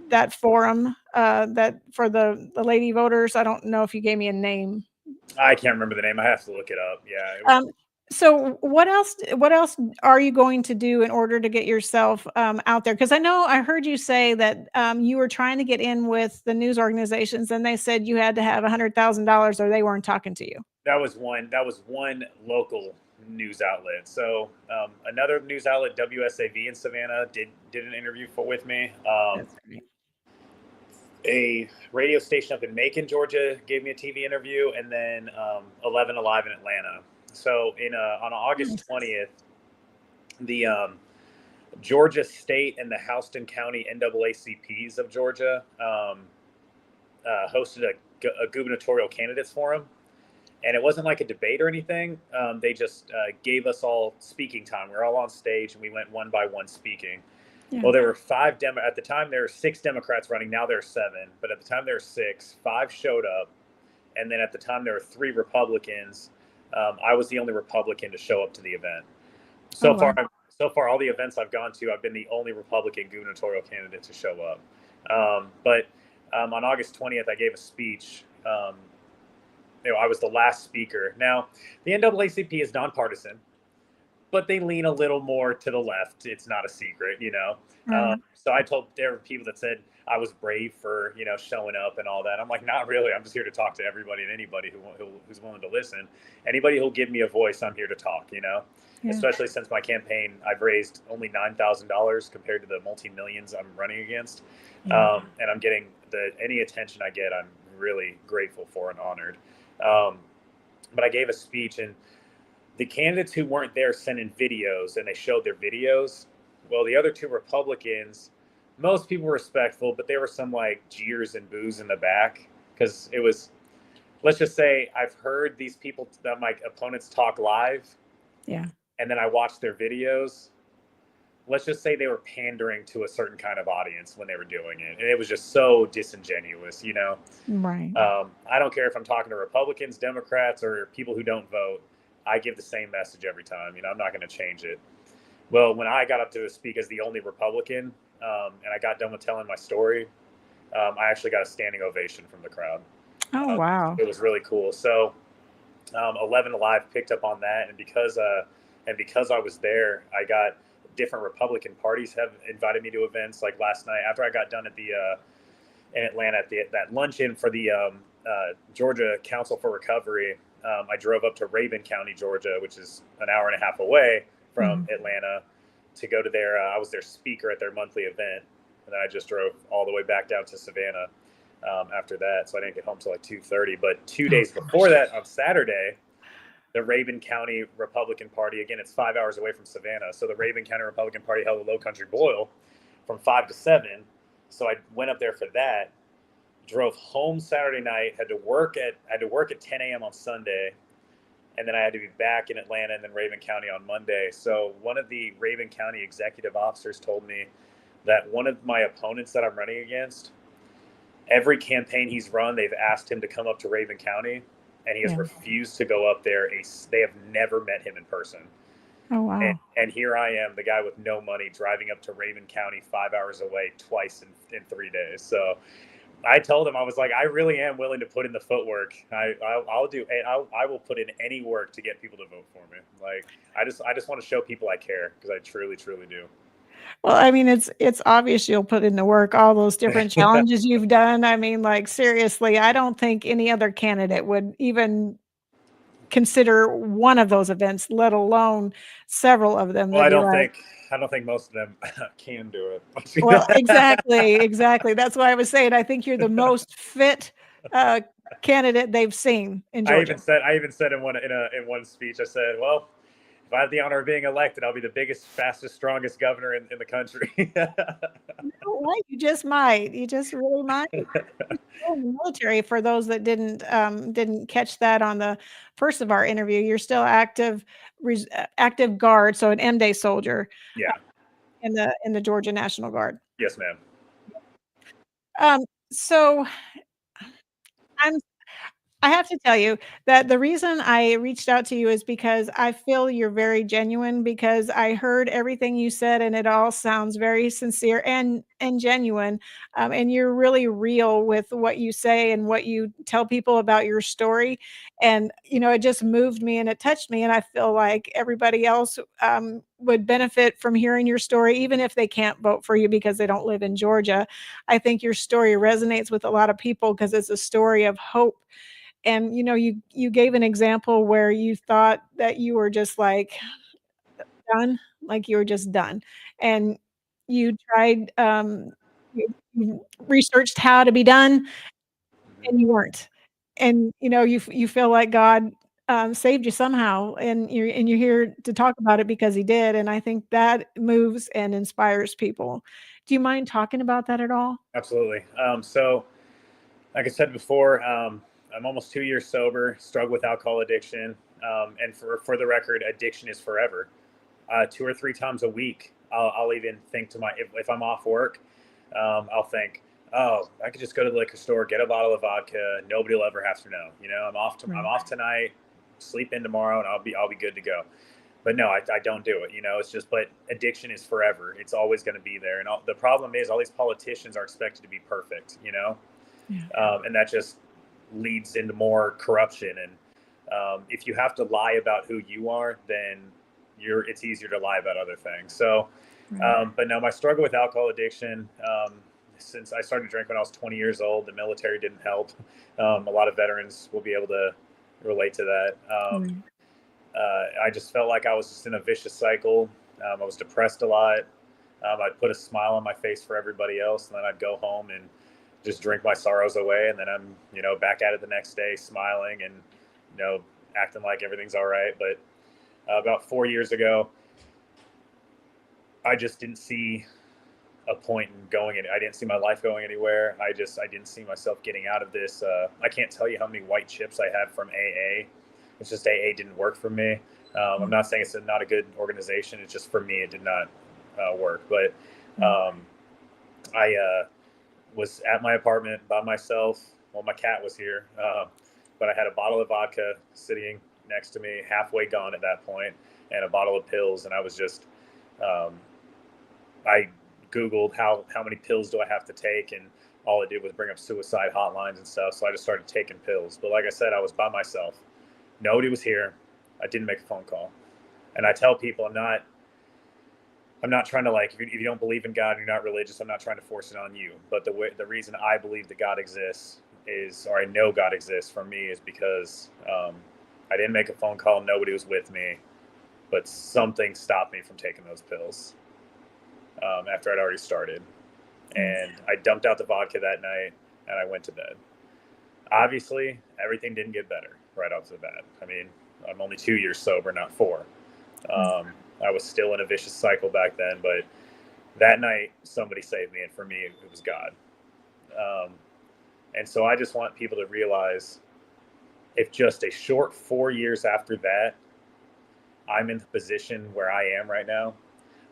that forum that for the lady voters. I don't know if you gave me a name. I can't remember the name. I have to look it up. Yeah. So what else are you going to do in order to get yourself out there? Because I know I heard you say that you were trying to get in with the news organizations, and they said you had to have $100,000 or they weren't talking to you. That was one local news outlet. So another news outlet, WSAV in Savannah, did an interview with me. A radio station up in Macon, Georgia, gave me a TV interview, and then 11 Alive in Atlanta. So on August 20th, the Georgia State and the Houston County NAACPs of Georgia hosted a gubernatorial candidates forum. And it wasn't like a debate or anything. They just gave us all speaking time. We were all on stage, and we went one by one speaking. Yeah. Well, there were at the time there were 6 Democrats running. Now there are 7, but at the time there were 6. 5 showed up, and then at the time there were 3 Republicans. I was the only Republican to show up to the event. So far, all the events I've gone to, I've been the only Republican gubernatorial candidate to show up. But on August 20th, I gave a speech. I was the last speaker. Now, the NAACP is nonpartisan, but they lean a little more to the left. It's not a secret, Mm-hmm. So there were people that said I was brave for, showing up and all that. I'm like, not really. I'm just here to talk to everybody and anybody who's willing to listen. Anybody who'll give me a voice, I'm here to talk, Yeah. Especially since my campaign, I've raised only $9,000 compared to the multi-millions I'm running against. Yeah. And I'm getting any attention I get, I'm really grateful for and honored. But I gave a speech, and the candidates who weren't there sent in videos, and they showed their videos. Well, the other 2 Republicans, most people were respectful, but there were some like jeers and boos in the back, because it was, let's just say, I've heard these people, my opponents, talk live. Yeah. And then I watched their videos. Let's just say they were pandering to a certain kind of audience when they were doing it. And it was just so disingenuous, Right. I don't care if I'm talking to Republicans, Democrats, or people who don't vote. I give the same message every time. I'm not going to change it. Well, when I got up to speak as the only Republican, and I got done with telling my story, I actually got a standing ovation from the crowd. Oh, wow. It was really cool. So 11 Alive picked up on that. And because I was there, I got different Republican parties have invited me to events. Like last night, after I got done at in Atlanta at that luncheon for the Georgia Council for Recovery, I drove up to Rabun County, Georgia, which is an hour and a half away from Atlanta, to go to I was their speaker at their monthly event, and then I just drove all the way back down to Savannah after that. So I didn't get home till like 2:30. But 2 days before that, on Saturday, the Rabun County Republican Party, again, it's 5 hours away from Savannah. So the Rabun County Republican Party held a Low Country Boil from 5 to 7. So I went up there for that, drove home Saturday night, had to work at 10 a.m. on Sunday. And then I had to be back in Atlanta and then Rabun County on Monday. So one of the Rabun County executive officers told me that one of my opponents that I'm running against, every campaign he's run, they've asked him to come up to Rabun County, and he has refused to go up there. They have never met him in person. Oh, wow. And here I am, the guy with no money, driving up to Rabun County 5 hours away twice in 3 days. So I told him, I was like, I really am willing to put in the footwork. I will put in any work to get people to vote for me. Like, I just want to show people I care, because I truly, truly do. Well, I mean, it's obvious you'll put in the work, all those different challenges you've done. I mean, like, seriously, I don't think any other candidate would even consider one of those events, let alone several of them. Well, That'd be like, I don't think most of them can do it. well, exactly. That's why I was saying I think you're the most fit candidate they've seen in Georgia. I even said in one speech, I said, well, if I have the honor of being elected, I'll be the biggest, fastest, strongest governor in the country. Right, you just might. You just really might. You're in the military, for those that didn't catch that on the first of our interview. You're still active guard, so an M-Day soldier. Yeah. In the Georgia National Guard. Yes, ma'am. So I have to tell you that the reason I reached out to you is because I feel you're very genuine, because I heard everything you said and it all sounds very sincere and genuine. And you're really real with what you say and what you tell people about your story. And, it just moved me and it touched me. And I feel like everybody else would benefit from hearing your story, even if they can't vote for you because they don't live in Georgia. I think your story resonates with a lot of people because it's a story of hope. And, you gave an example where you thought that you were just like done, like you were just done. And you tried, you researched how to be done and you weren't. And, you feel like God saved you somehow, and you're here to talk about it because he did. And I think that moves and inspires people. Do you mind talking about that at all? Absolutely. So like I said before, I'm almost 2 years sober, struggle with alcohol addiction. And for the record, addiction is forever. 2 or 3 times a week, I'll even think to if I'm off work, I'll think, oh, I could just go to the liquor store, get a bottle of vodka. Nobody will ever have to know. I'm off tonight, sleep in tomorrow, and I'll be good to go. But no, I don't do it. It's just, but addiction is forever. It's always going to be there. And the problem is all these politicians are expected to be perfect, Yeah. And that just leads into more corruption. And if you have to lie about who you are, then it's easier to lie about other things. So, but no, my struggle with alcohol addiction, since I started drinking when I was 20 years old, the military didn't help. A lot of veterans will be able to relate to that. I just felt like I was just in a vicious cycle. I was depressed a lot. I'd put a smile on my face for everybody else, and then I'd go home and just drink my sorrows away. And then I'm, back at it the next day, smiling and, acting like everything's all right. But about 4 years ago, I just didn't see a point in going in. I didn't see my life going anywhere. I didn't see myself getting out of this. I can't tell you how many white chips I had from AA. It's just AA didn't work for me. I'm not saying it's not a good organization. It's just for me, it did not work. But I was at my apartment by myself. Well, my cat was here, but I had a bottle of vodka sitting next to me, halfway gone at that point, and a bottle of pills. And I was just, I Googled how many pills do I have to take, and all it did was bring up suicide hotlines and stuff. So I just started taking pills. But like I said, I was by myself. Nobody was here. I didn't make a phone call. And I tell people I'm not trying to, like, if you don't believe in God, you're not religious, I'm not trying to force it on you. But the reason I believe that God exists or I know God exists for me, is because I didn't make a phone call. Nobody was with me, but something stopped me from taking those pills after I'd already started. And I dumped out the vodka that night and I went to bed. Obviously, everything didn't get better right off the bat. I mean, I'm only 2 years sober, not 4. I was still in a vicious cycle back then, but that night somebody saved me, and for me it was God. And so I just want people to realize, if just a short 4 years after that, I'm in the position where I am right now,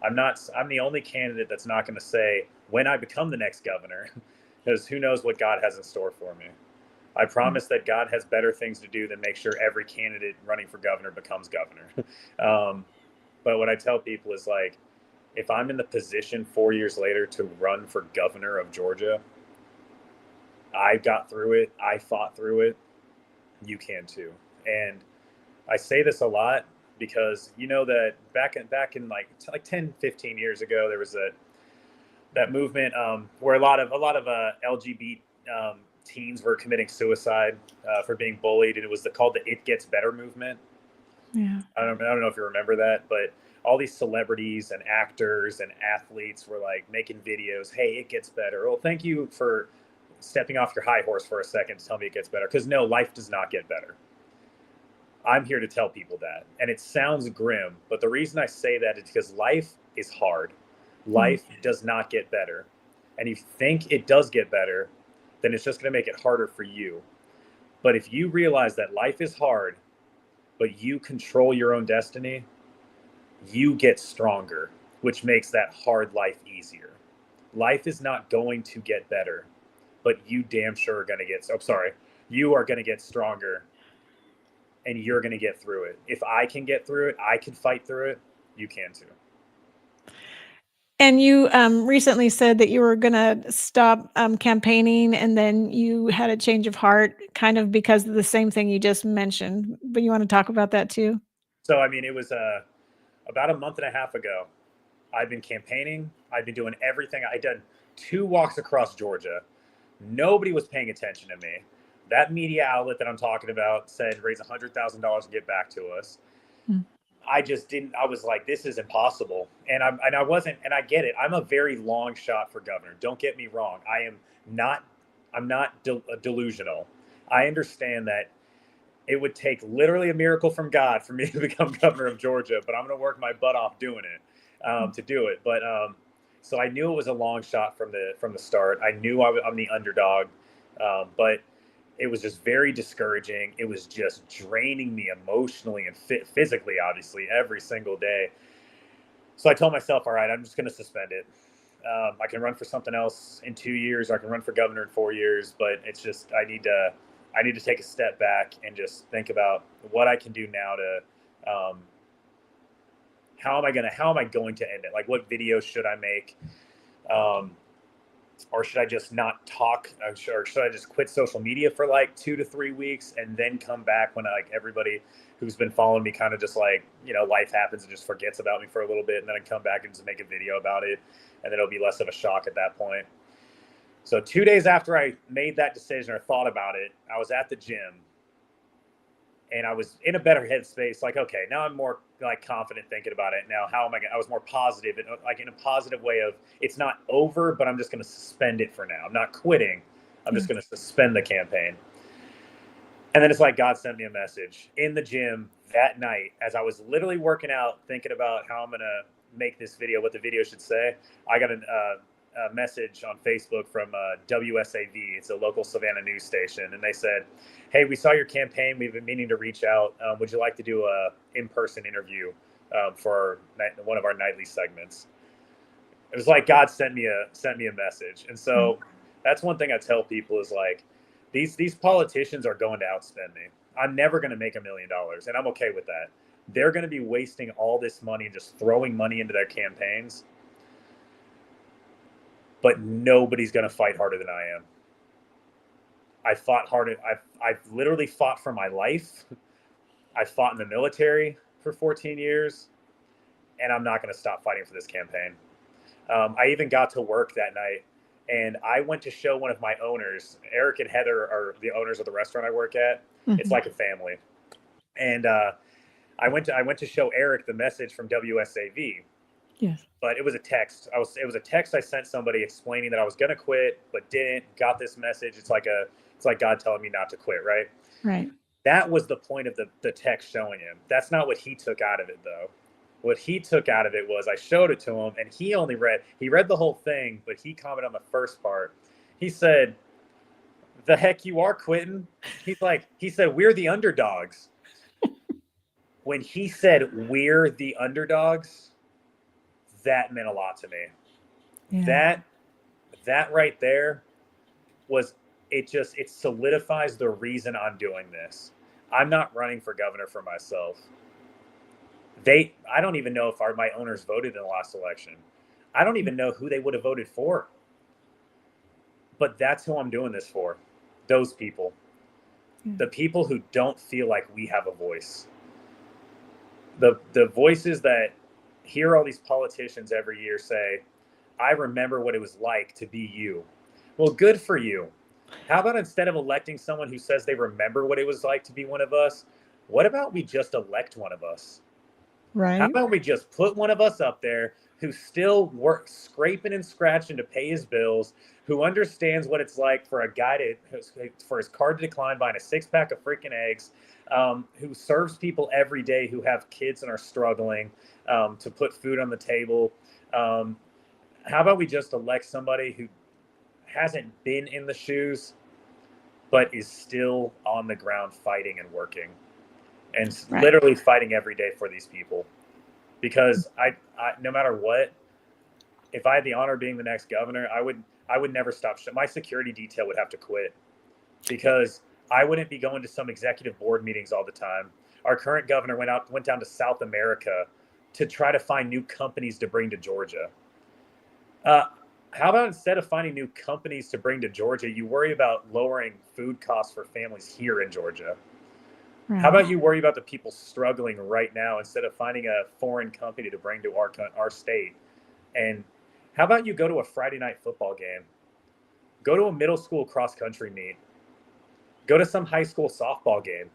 I'm the only candidate that's not going to say when I become the next governor, because who knows what God has in store for me. I promise that God has better things to do than make sure every candidate running for governor becomes governor. But what I tell people is, like, if I'm in the position 4 years later to run for governor of Georgia, I got through it. I fought through it. You can too. And I say this a lot because that back in like 10, 15 years ago, there was that movement where a lot of LGBT teens were committing suicide for being bullied, and it was called the It Gets Better movement. Yeah. I don't know if you remember that, but all these celebrities and actors and athletes were like making videos. Hey, it gets better. Well, thank you for stepping off your high horse for a second to tell me it gets better. Because no, life does not get better. I'm here to tell people that. And it sounds grim, but the reason I say that is because life is hard. Life does not get better. And if you think it does get better, then it's just going to make it harder for you. But if you realize that life is hard, but you control your own destiny, you get stronger, which makes that hard life easier. Life is not going to get better, but you damn sure are going to you are going to get stronger, and you're going to get through it. If I can get through it, I can fight through it, you can too. And you recently said that you were going to stop campaigning, and then you had a change of heart kind of because of the same thing you just mentioned. But you want to talk about that too? So, I mean, it was about a month and a half ago. I've been campaigning. I've been doing everything. I'd done 2 walks across Georgia. Nobody was paying attention to me. That media outlet that I'm talking about said raise $100,000 and get back to us. I just didn't. I was like, this is impossible. And I wasn't. And I get it. I'm a very long shot for governor. Don't get me wrong. I'm not delusional. I understand that it would take literally a miracle from God for me to become governor of Georgia, but I'm going to work my butt off doing it to do it. But so I knew it was a long shot from the start. I knew I'm the underdog, but it was just very discouraging. It was just draining me emotionally and physically, obviously, every single day. So I told myself, all right, I'm just going to suspend it. I can run for something else in 2 years. Or I can run for governor in 4 years, but it's just I need to take a step back and just think about what I can do now to how am I going to end it? Like, what videos should I make? Or should I just not talk? Or should I just quit social media for like 2 to 3 weeks and then come back when like everybody who's been following me kind of just like, life happens and just forgets about me for a little bit, and then I come back and just make a video about it, and then it'll be less of a shock at that point. So 2 days after I made that decision or thought about it, I was at the gym and I was in a better headspace. Like, okay, now I'm more like confident thinking about it. Now, I was more positive, like in a positive way of it's not over, but I'm just going to suspend it for now. I'm not quitting. I'm just going to suspend the campaign. And then it's like God sent me a message in the gym that night as I was literally working out, thinking about how I'm going to make this video, what the video should say. I got a message on Facebook from WSAV. It's a local Savannah news station. And they said, hey, we saw your campaign. We've been meaning to reach out. Would you like to do a in-person interview for one of our nightly segments? It was like God sent me a message. And so that's one thing I tell people is like, these politicians are going to outspend me. I'm never going to make $1 million, and I'm okay with that. They're going to be wasting all this money and just throwing money into their campaigns. But nobody's going to fight harder than I am. I fought harder. I've literally fought for my life. I fought in the military for 14 years, and I'm not going to stop fighting for this campaign. I even got to work that night, and I went to show one of my owners. Eric and Heather are the owners of the restaurant I work at. Mm-hmm. It's like a family. And I went to show Eric the message from WSAV. Yes. But it was a text. It was a text I sent somebody explaining that I was going to quit, but didn't. Got this message. It's like God telling me not to quit, right? Right. That was the point of the text showing him. That's not what he took out of it, though. What he took out of it was I showed it to him, and he read the whole thing, but he commented on the first part. He said, "The heck you are quitting?" He said, "We're the underdogs." When he said we're the underdogs, that meant a lot to me. Yeah. That right there was it solidifies the reason I'm doing this. I'm not running for governor for myself. I don't even know if my owners voted in the last election. I don't even know who they would have voted for. But that's who I'm doing this for. Those people. The people who don't feel like we have a voice. The voices that hear all these politicians every year say, I remember what it was like to be you. Well, good for you. How about instead of electing someone who says they remember what it was like to be one of us, what about we just elect one of us? How Right. about we just put one of us up there who still works scraping and scratching to pay his bills, who understands what it's like for a guy for his card to decline buying a 6-pack of freaking eggs, who serves people every day who have kids and are struggling to put food on the table. How about we just elect somebody who hasn't been in the shoes, but is still on the ground fighting and working and Right. literally fighting every day for these people? Because I no matter what, if I had the honor of being the next governor, I would never stop. My security detail would have to quit because I wouldn't be going to some executive board meetings all the time. Our current governor went down to South America to try to find new companies to bring to Georgia. How about instead of finding new companies to bring to Georgia, you worry about lowering food costs for families here in Georgia? Right. How about you worry about the people struggling right now instead of finding a foreign company to bring to our state? And how about you go to a Friday night football game? Go to a middle school cross country meet. Go to some high school softball game.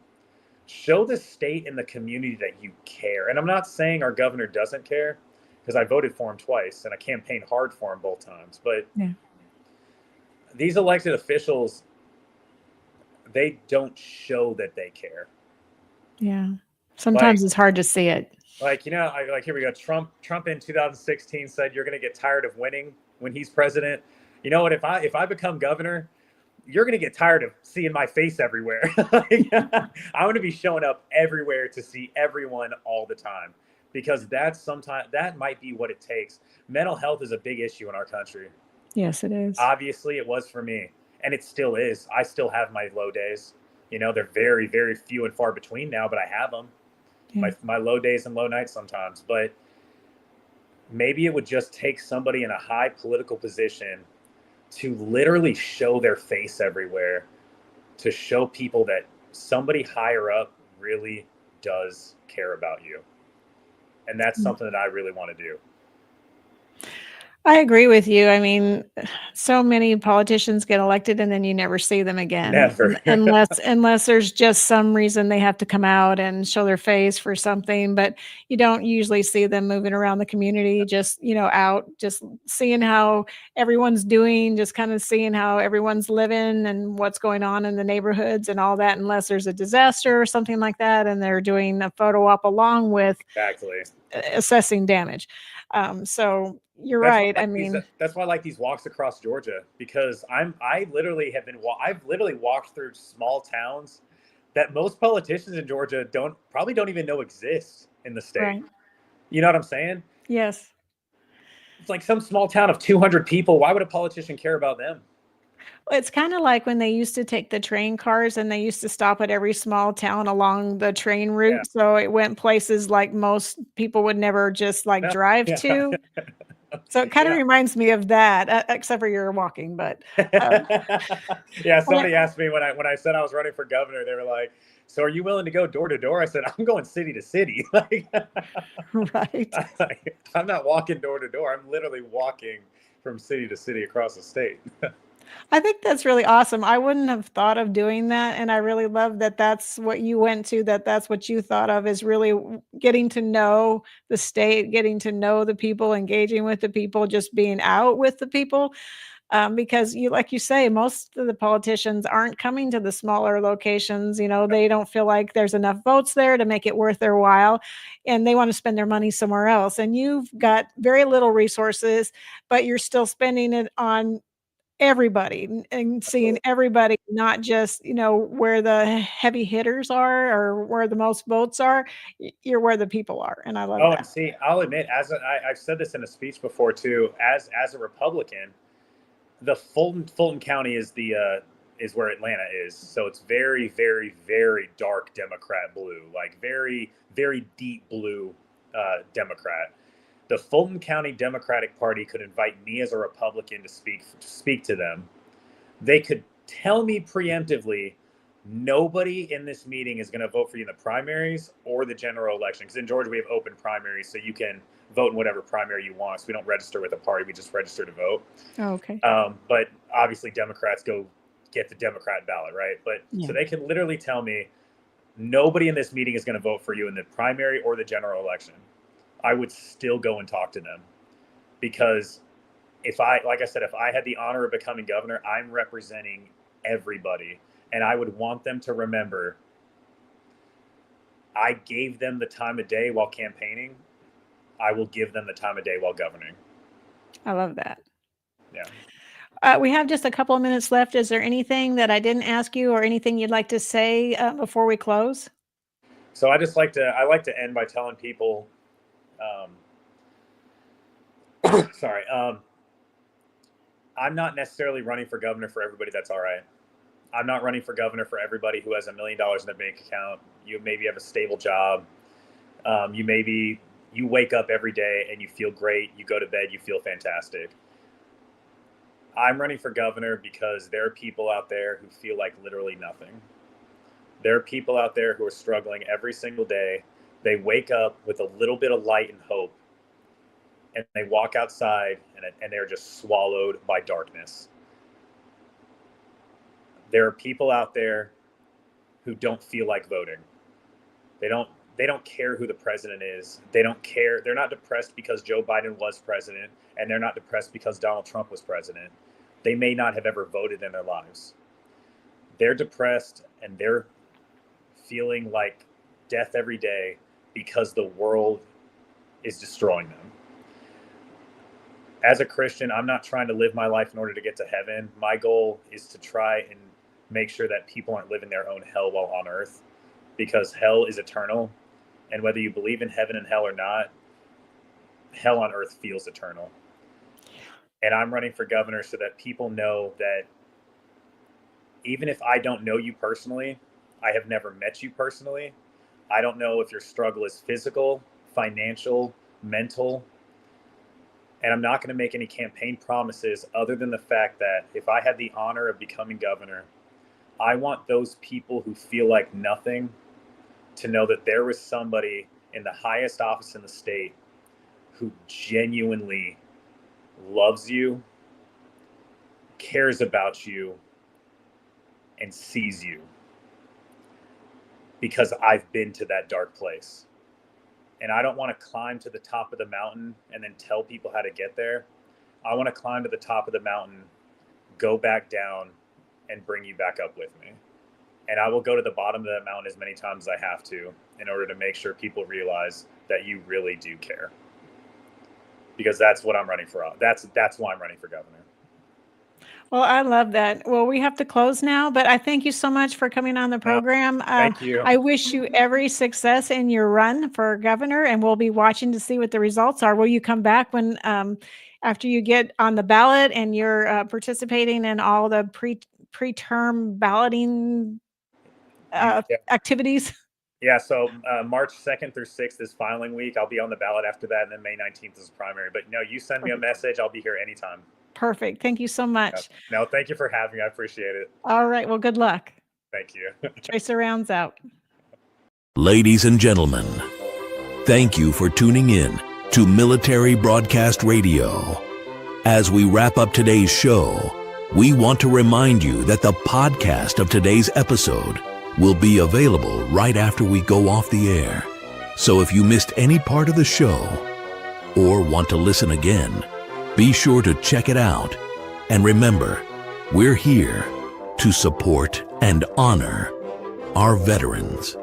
Show the state and the community that you care. And I'm not saying our governor doesn't care, because I voted for him twice and I campaigned hard for him both times. But these elected officials, they don't show that they care. Yeah. Sometimes it's hard to see it. Like, here we go. Trump in 2016 said you're going to get tired of winning when he's president. You know what? If I become governor, you're going to get tired of seeing my face everywhere. I'm going to be showing up everywhere to see everyone all the time, because that might be what it takes. Mental health is a big issue in our country. Yes, it is. Obviously, it was for me, and it still is. I still have my low days. They're very, very few and far between now, but I have them. Yeah. My low days and low nights sometimes. But maybe it would just take somebody in a high political position to literally show their face everywhere, to show people that somebody higher up really does care about you. And that's something that I really want to do. I agree with you. I mean, so many politicians get elected and then you never see them again. Never. unless there's just some reason they have to come out and show their face for something, but you don't usually see them moving around the community, just, out, just seeing how everyone's doing, just kind of seeing how everyone's living and what's going on in the neighborhoods and all that, unless there's a disaster or something like that. And they're doing a photo op along with assessing damage. So you're right. That's why I like these walks across Georgia, because I've literally walked through small towns that most politicians in Georgia probably don't even know exist in the state. Right. You know what I'm saying? Yes. It's like some small town of 200 people. Why would a politician care about them? It's kind of like when they used to take the train cars and they used to stop at every small town along the train route. Yeah. So it went places like most people would never just drive to. So it kind of reminds me of that, except for you're walking, but. Somebody asked me when I said I was running for governor, they were like, so are you willing to go door to door? I said, I'm going city to city. Right. I'm not walking door to door. I'm literally walking from city to city across the state. I think that's really awesome. I wouldn't have thought of doing that. And I really love that that's what you went to, that's what you thought of, is really getting to know the state, getting to know the people, engaging with the people, just being out with the people. Because like you say, most of the politicians aren't coming to the smaller locations. They don't feel like there's enough votes there to make it worth their while, and they want to spend their money somewhere else. And you've got very little resources, but you're still spending it on everybody and seeing everybody, not just, where the heavy hitters are or where the most votes are. You're where the people are. And I love that. And see, I'll admit, I've said this in a speech before too, as a Republican, the Fulton County is is where Atlanta is. So it's very, very, very dark Democrat blue, like very, very deep blue Democrat. The Fulton County Democratic Party could invite me as a Republican to speak to them. They could tell me preemptively, nobody in this meeting is going to vote for you in the primaries or the general election. Because in Georgia, we have open primaries, so you can vote in whatever primary you want. So we don't register with a party. We just register to vote. Oh, okay. But obviously, Democrats go get the Democrat ballot, right? But Yeah. so they can literally tell me nobody in this meeting is going to vote for you in the primary or the general election. I would still go and talk to them, because like I said, if I had the honor of becoming governor, I'm representing everybody. And I would want them to remember I gave them the time of day while campaigning. I will give them the time of day while governing. I love that. Yeah. We have just a couple of minutes left. Is there anything that I didn't ask you or anything you'd like to say before we close? So I like to end by telling people, I'm not necessarily running for governor for everybody that's all right. I'm not running for governor for everybody who has $1 million in their bank account. You maybe have a stable job. You wake up every day and you feel great. You go to bed, you feel fantastic. I'm running for governor because there are people out there who feel like literally nothing. There are people out there who are struggling every single day. They wake up with a little bit of light and hope, and they walk outside and they're just swallowed by darkness. There are people out there who don't feel like voting. They don't care who the president is. They don't care. They're not depressed because Joe Biden was president, and they're not depressed because Donald Trump was president. They may not have ever voted in their lives. They're depressed and they're feeling like death every day because the world is destroying them. As a Christian, I'm not trying to live my life in order to get to heaven. My goal is to try and make sure that people aren't living their own hell while on earth, because hell is eternal. And whether you believe in heaven and hell or not, hell on earth feels eternal. And I'm running for governor so that people know that even if I don't know you personally, I have never met you personally. I don't know if your struggle is physical, financial, mental. And I'm not going to make any campaign promises other than the fact that if I had the honor of becoming governor, I want those people who feel like nothing to know that there was somebody in the highest office in the state who genuinely loves you, cares about you, and sees you. Because I've been to that dark place. And I don't want to climb to the top of the mountain and then tell people how to get there. I want to climb to the top of the mountain, go back down, and bring you back up with me. And I will go to the bottom of that mountain as many times as I have to in order to make sure people realize that you really do care. Because that's what I'm running for. That's why I'm running for governor. Well, I love that. Well, we have to close now, but I thank you so much for coming on the program. Thank you. I wish you every success in your run for governor, and we'll be watching to see what the results are. Will you come back when after you get on the ballot and you're participating in all the preterm balloting activities? Yeah, so March 2nd through 6th is filing week. I'll be on the ballot after that, and then May 19th is primary. But no, you send me a message. I'll be here anytime. Perfect. Thank you so much. No, thank you for having me. I appreciate it. All right. Well, good luck. Thank you. Tracer Rounds out. Ladies and gentlemen, thank you for tuning in to Military Broadcast Radio. As we wrap up today's show, we want to remind you that the podcast of today's episode will be available right after we go off the air. So if you missed any part of the show or want to listen again, be sure to check it out. And remember, we're here to support and honor our veterans.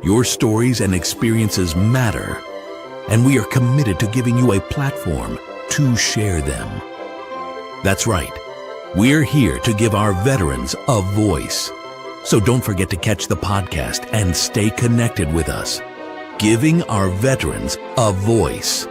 Your stories and experiences matter, and we are committed to giving you a platform to share them. That's right. We're here to give our veterans a voice. So don't forget to catch the podcast and stay connected with us. Giving our veterans a voice.